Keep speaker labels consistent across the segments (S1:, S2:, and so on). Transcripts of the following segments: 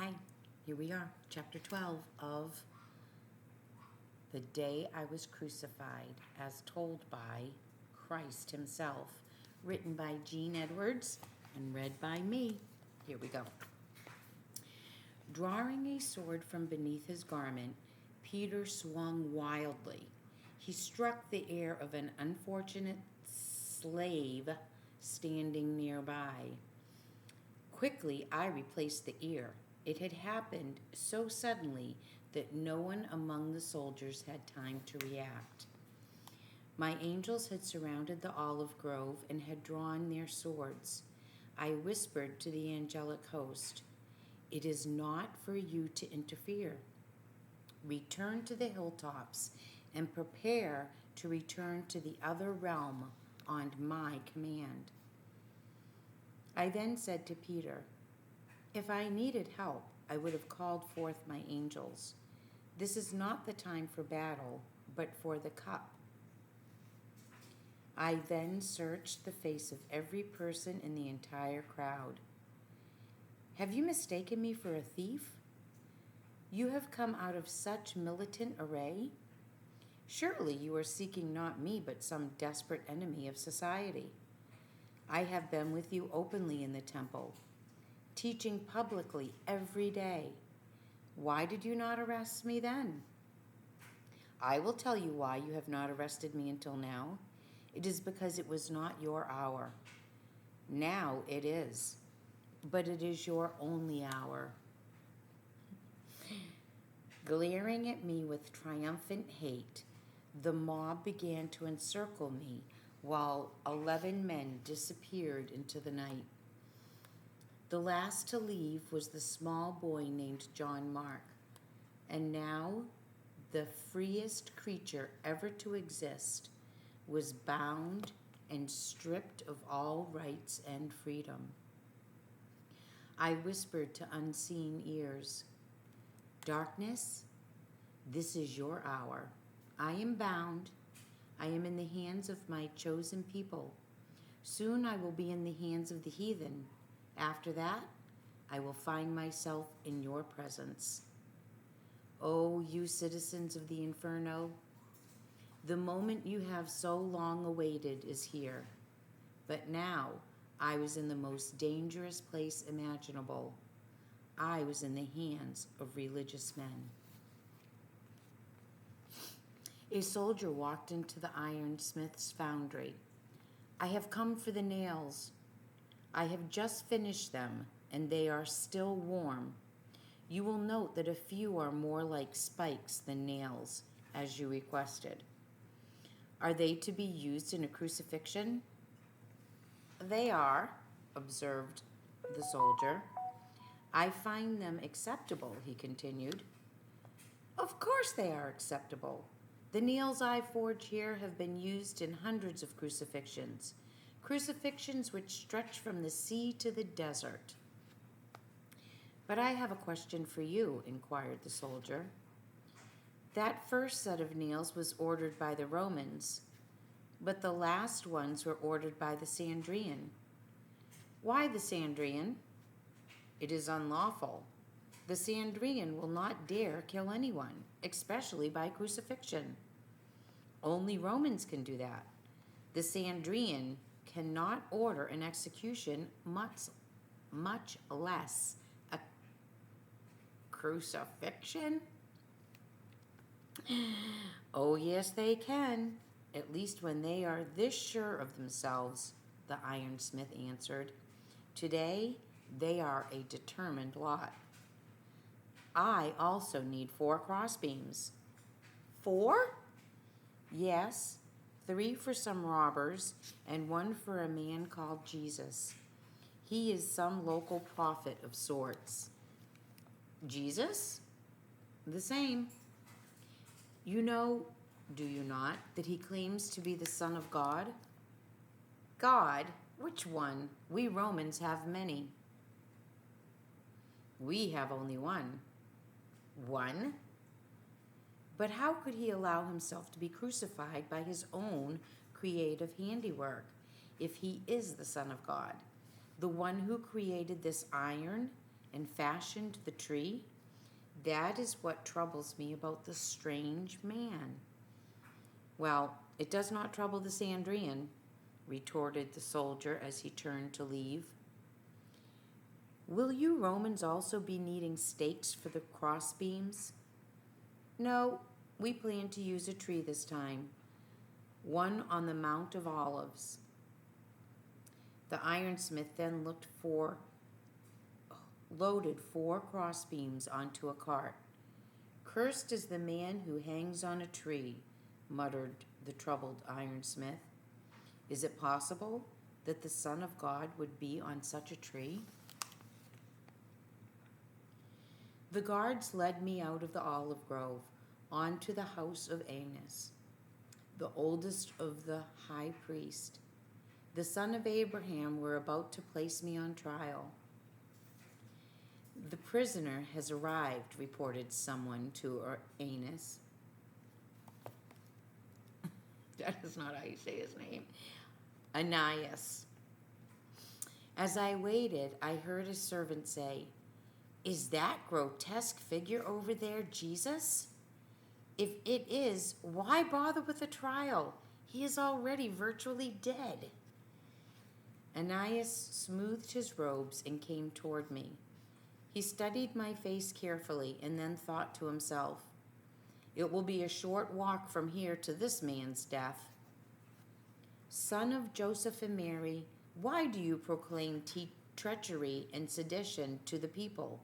S1: Hi, here we are, chapter 12 of The Day I Was Crucified, as told by Christ Himself, written by Jean Edwards and read by me. Here we go. Drawing a sword from beneath his garment, Peter swung wildly. He struck the ear of an unfortunate slave standing nearby. Quickly, I replaced the ear. It had happened so suddenly that no one among the soldiers had time to react. My angels had surrounded the olive grove and had drawn their swords. I whispered to the angelic host, "It is not for you to interfere. Return to the hilltops and prepare to return to the other realm on my command." I then said to Peter, "If I needed help, I would have called forth my angels. This is not the time for battle, but for the cup." I then searched the face of every person in the entire crowd. "Have you mistaken me for a thief? You have come out of such militant array? Surely you are seeking not me, but some desperate enemy of society. I have been with you openly in the temple, teaching publicly every day. Why did you not arrest me then? I will tell you why you have not arrested me until now. It is because it was not your hour. Now it is, but it is your only hour." Glaring at me with triumphant hate, the mob began to encircle me while 11 men disappeared into the night. The last to leave was the small boy named John Mark, and now the freest creature ever to exist was bound and stripped of all rights and freedom. I whispered to unseen ears, "Darkness, this is your hour. I am bound. I am in the hands of my chosen people. Soon I will be in the hands of the heathen. After that, I will find myself in your presence. Oh, you citizens of the inferno, the moment you have so long awaited is here. But now I was in the most dangerous place imaginable. I was in the hands of religious men." A soldier walked into the ironsmith's foundry. "I have come for the nails. I have just finished them, and they are still warm. You will note that a few are more like spikes than nails, as you requested. Are they to be used in a crucifixion?" "They are," observed the soldier. "I find them acceptable," he continued. "Of course they are acceptable. The nails I forge here have been used in hundreds of crucifixions which stretch from the sea to the desert." "But I have a question for you," inquired the soldier. "That first set of nails was ordered by the Romans, but the last ones were ordered by the Sandrian. Why the Sandrian?" "It is unlawful. The Sandrian will not dare kill anyone, especially by crucifixion. Only Romans can do that. The Sandrian cannot order an execution, much less a crucifixion." "Oh, yes, they can, at least when they are this sure of themselves," the ironsmith answered. "Today, they are a determined lot. I also need 4 crossbeams." "4?" "Yes, 3 for some robbers and 1 for a man called Jesus. He is some local prophet of sorts." "Jesus?" "The same. You know, do you not, that he claims to be the Son of God?" "God? Which one? We Romans have many." "We have only one." "One? But how could he allow himself to be crucified by his own creative handiwork if he is the Son of God, the one who created this iron and fashioned the tree? That is what troubles me about the strange man." "Well, it does not trouble the Sandrian," retorted the soldier as he turned to leave. "Will you Romans also be needing stakes for the crossbeams?" "No, we plan to use a tree this time, one on the Mount of Olives." The ironsmith then loaded 4 crossbeams onto a cart. "Cursed is the man who hangs on a tree," muttered the troubled ironsmith. "Is it possible that the Son of God would be on such a tree?" The guards led me out of the olive grove onto the house of Annas, the oldest of the high priest. The son of Abraham were about to place me on trial. "The prisoner has arrived," reported someone to Annas. That is not how you say his name. Ananias. As I waited, I heard a servant say, "Is that grotesque figure over there Jesus? If it is, why bother with a trial? He is already virtually dead." Ananias smoothed his robes and came toward me. He studied my face carefully and then thought to himself, "It will be a short walk from here to this man's death." "Son of Joseph and Mary, why do you proclaim treachery and sedition to the people?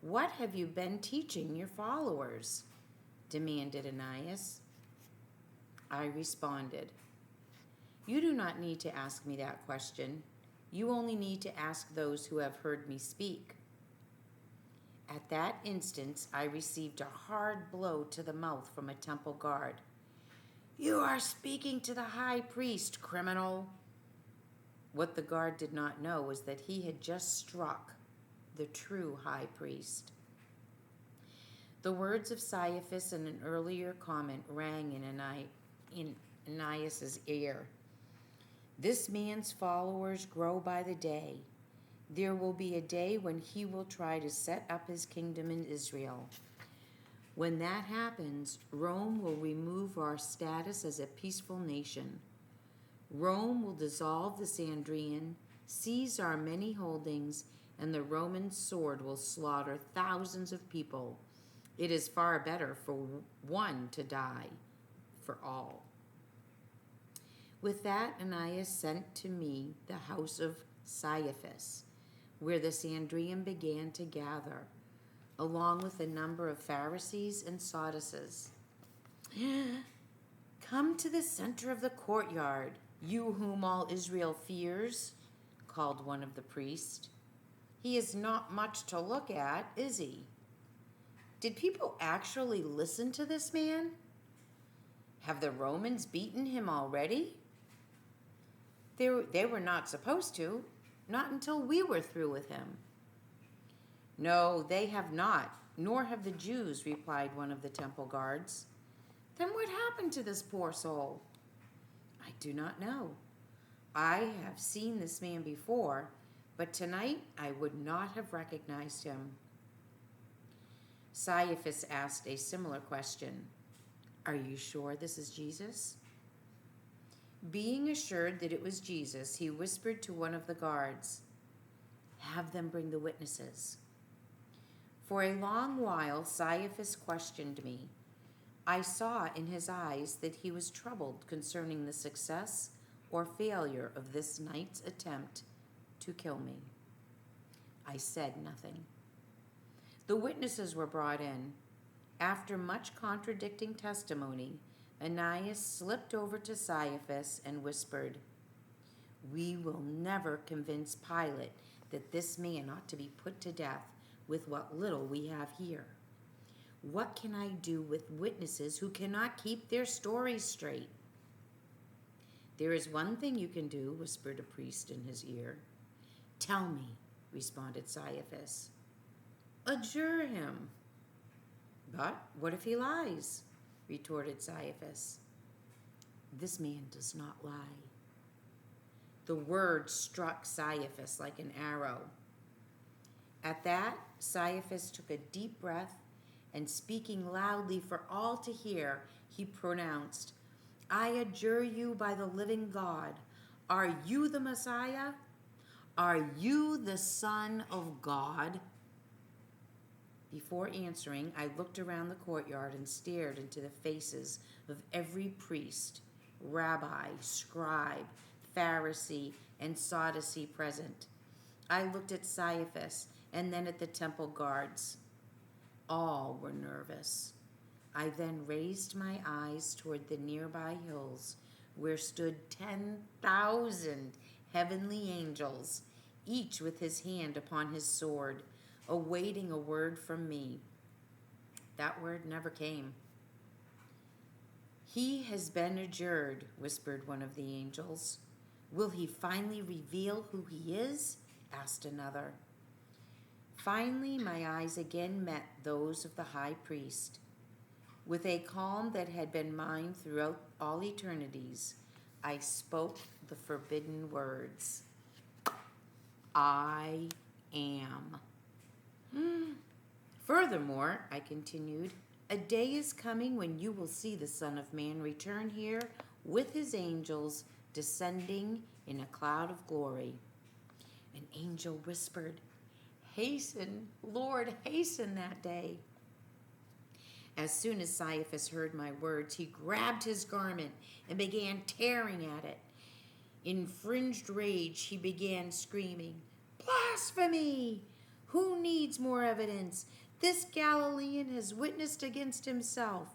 S1: What have you been teaching your followers?" demanded Ananias. I responded, "You do not need to ask me that question. You only need to ask those who have heard me speak." At that instant, I received a hard blow to the mouth from a temple guard. "You are speaking to the high priest, criminal." What the guard did not know was that he had just struck the true high priest. The words of Caiaphas in an earlier comment rang in Ananias' ear. "This man's followers grow by the day. There will be a day when he will try to set up his kingdom in Israel. When that happens, Rome will remove our status as a peaceful nation. Rome will dissolve the Sandrian, seize our many holdings, and the Roman sword will slaughter thousands of people. It is far better for one to die for all." With that, Ananias sent to me the house of Caiaphas, where the Sandrian began to gather, along with a number of Pharisees and Sadducees. "Come to the center of the courtyard, you whom all Israel fears," called one of the priests. "He is not much to look at, is he?" Did people actually listen to this man? Have the Romans beaten him already? They were not supposed to, not until we were through with him. "No, they have not, nor have the Jews," replied one of the temple guards. "Then what happened to this poor soul?" "I do not know. I have seen this man before, but tonight I would not have recognized him." Caiaphas asked a similar question. "Are you sure this is Jesus?" Being assured that it was Jesus, he whispered to one of the guards, "Have them bring the witnesses." For a long while, Caiaphas questioned me. I saw in his eyes that he was troubled concerning the success or failure of this night's attempt to kill me. I said nothing. The witnesses were brought in. After much contradicting testimony, Ananias slipped over to Caiaphas and whispered, "We will never convince Pilate that this man ought to be put to death with what little we have here. What can I do with witnesses who cannot keep their stories straight?" "There is one thing you can do," whispered a priest in his ear. "Tell me," responded Caiaphas. "Adjure him." "But what if he lies?" retorted Caiaphas. "This man does not lie." The word struck Caiaphas like an arrow. At that, Caiaphas took a deep breath, and speaking loudly for all to hear, he pronounced, I adjure you by the living God, are you the Messiah? Are you the Son of God? Before answering, I looked around the courtyard and stared into the faces of every priest, rabbi, scribe, Pharisee, and Sadducee present. I looked at Caiaphas and then at the temple guards. All were nervous. I then raised my eyes toward the nearby hills where stood 10,000 heavenly angels, each with his hand upon his sword, awaiting a word from me. That word never came. He has been adjured, whispered one of the angels. Will he finally reveal who he is? Asked another. Finally, my eyes again met those of the high priest. With a calm that had been mine throughout all eternities, I spoke the forbidden words. I am. Furthermore, I continued, a day is coming when you will see the Son of Man return here with his angels descending in a cloud of glory. An angel whispered, hasten, Lord, hasten that day. As soon as Caiaphas heard my words, he grabbed his garment and began tearing at it. In fringed rage, he began screaming, blasphemy! Who needs more evidence? This Galilean has witnessed against himself.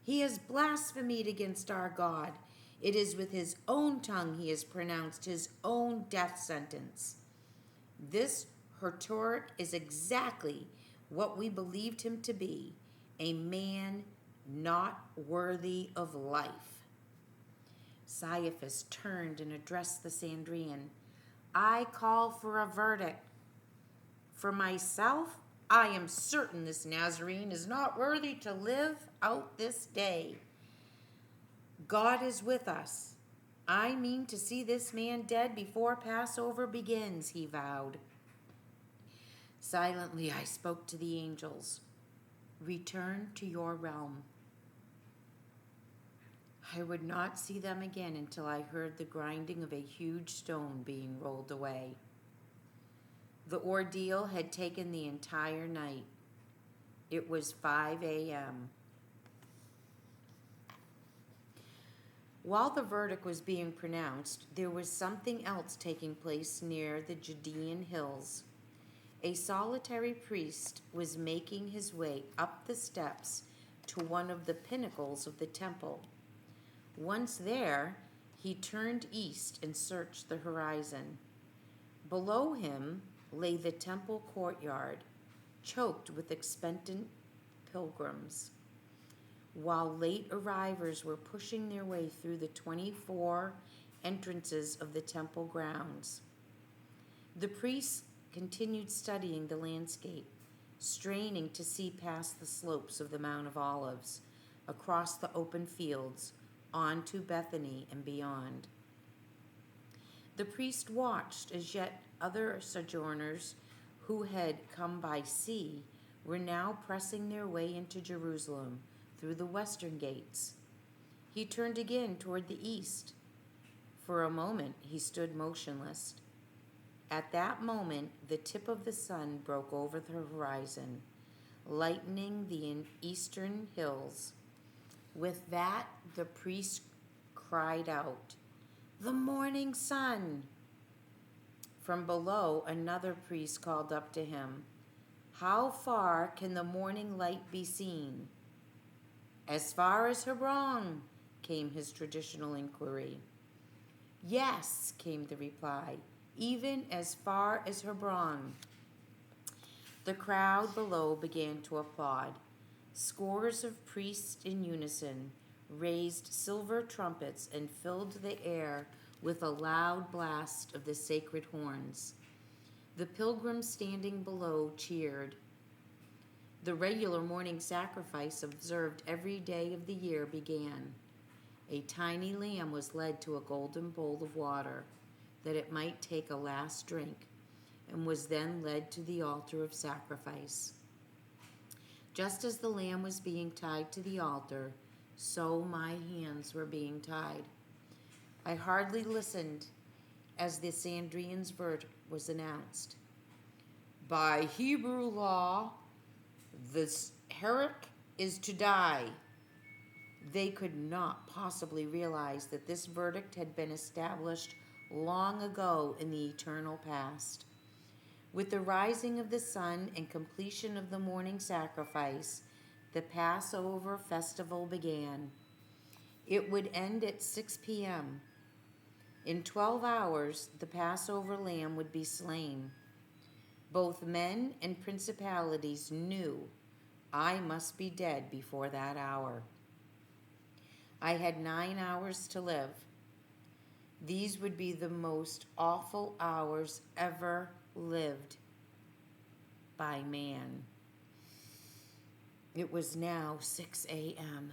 S1: He has blasphemed against our God. It is with his own tongue he has pronounced his own death sentence. This rhetoric is exactly what we believed him to be, a man not worthy of life. Caiaphas turned and addressed the Sanhedrin. I call for a verdict. For myself, I am certain this Nazarene is not worthy to live out this day. God is with us. I mean to see this man dead before Passover begins, he vowed. Silently I spoke to the angels. Return to your realm. I would not see them again until I heard the grinding of a huge stone being rolled away. The ordeal had taken the entire night. It was 5 a.m. While the verdict was being pronounced, there was something else taking place near the Judean hills. A solitary priest was making his way up the steps to one of the pinnacles of the temple. Once there, he turned east and searched the horizon. Below him lay the temple courtyard, choked with expectant pilgrims, while late arrivals were pushing their way through the 24 entrances of the temple grounds. The priests continued studying the landscape, straining to see past the slopes of the Mount of Olives, across the open fields, on to Bethany and beyond. The priest watched as yet other sojourners who had come by sea were now pressing their way into Jerusalem through the western gates. He turned again toward the east. For a moment he stood motionless. At that moment, the tip of the sun broke over the horizon, lightening the eastern hills. With that, the priest cried out, "The morning sun!" From below, another priest called up to him, "How far can the morning light be seen?" "As far as Hebron," came his traditional inquiry. "Yes," came the reply, "even as far as Hebron." The crowd below began to applaud. Scores of priests in unison raised silver trumpets and filled the air with a loud blast of the sacred horns. The pilgrims standing below cheered. The regular morning sacrifice observed every day of the year began. A tiny lamb was led to a golden bowl of water, that it might take a last drink. and was then led to the altar of sacrifice. Just as the lamb was being tied to the altar, so my hands were being tied. I hardly listened as the Sanhedrin's verdict was announced. By Hebrew law, this heretic is to die. They could not possibly realize that this verdict had been established long ago in the eternal past. With the rising of the sun and completion of the morning sacrifice, the Passover festival began. It would end at 6 p.m. In 12 hours, the Passover lamb would be slain. Both men and principalities knew I must be dead before that hour. I had 9 hours to live. These would be the most awful hours ever lived by man. It was now 6 a.m.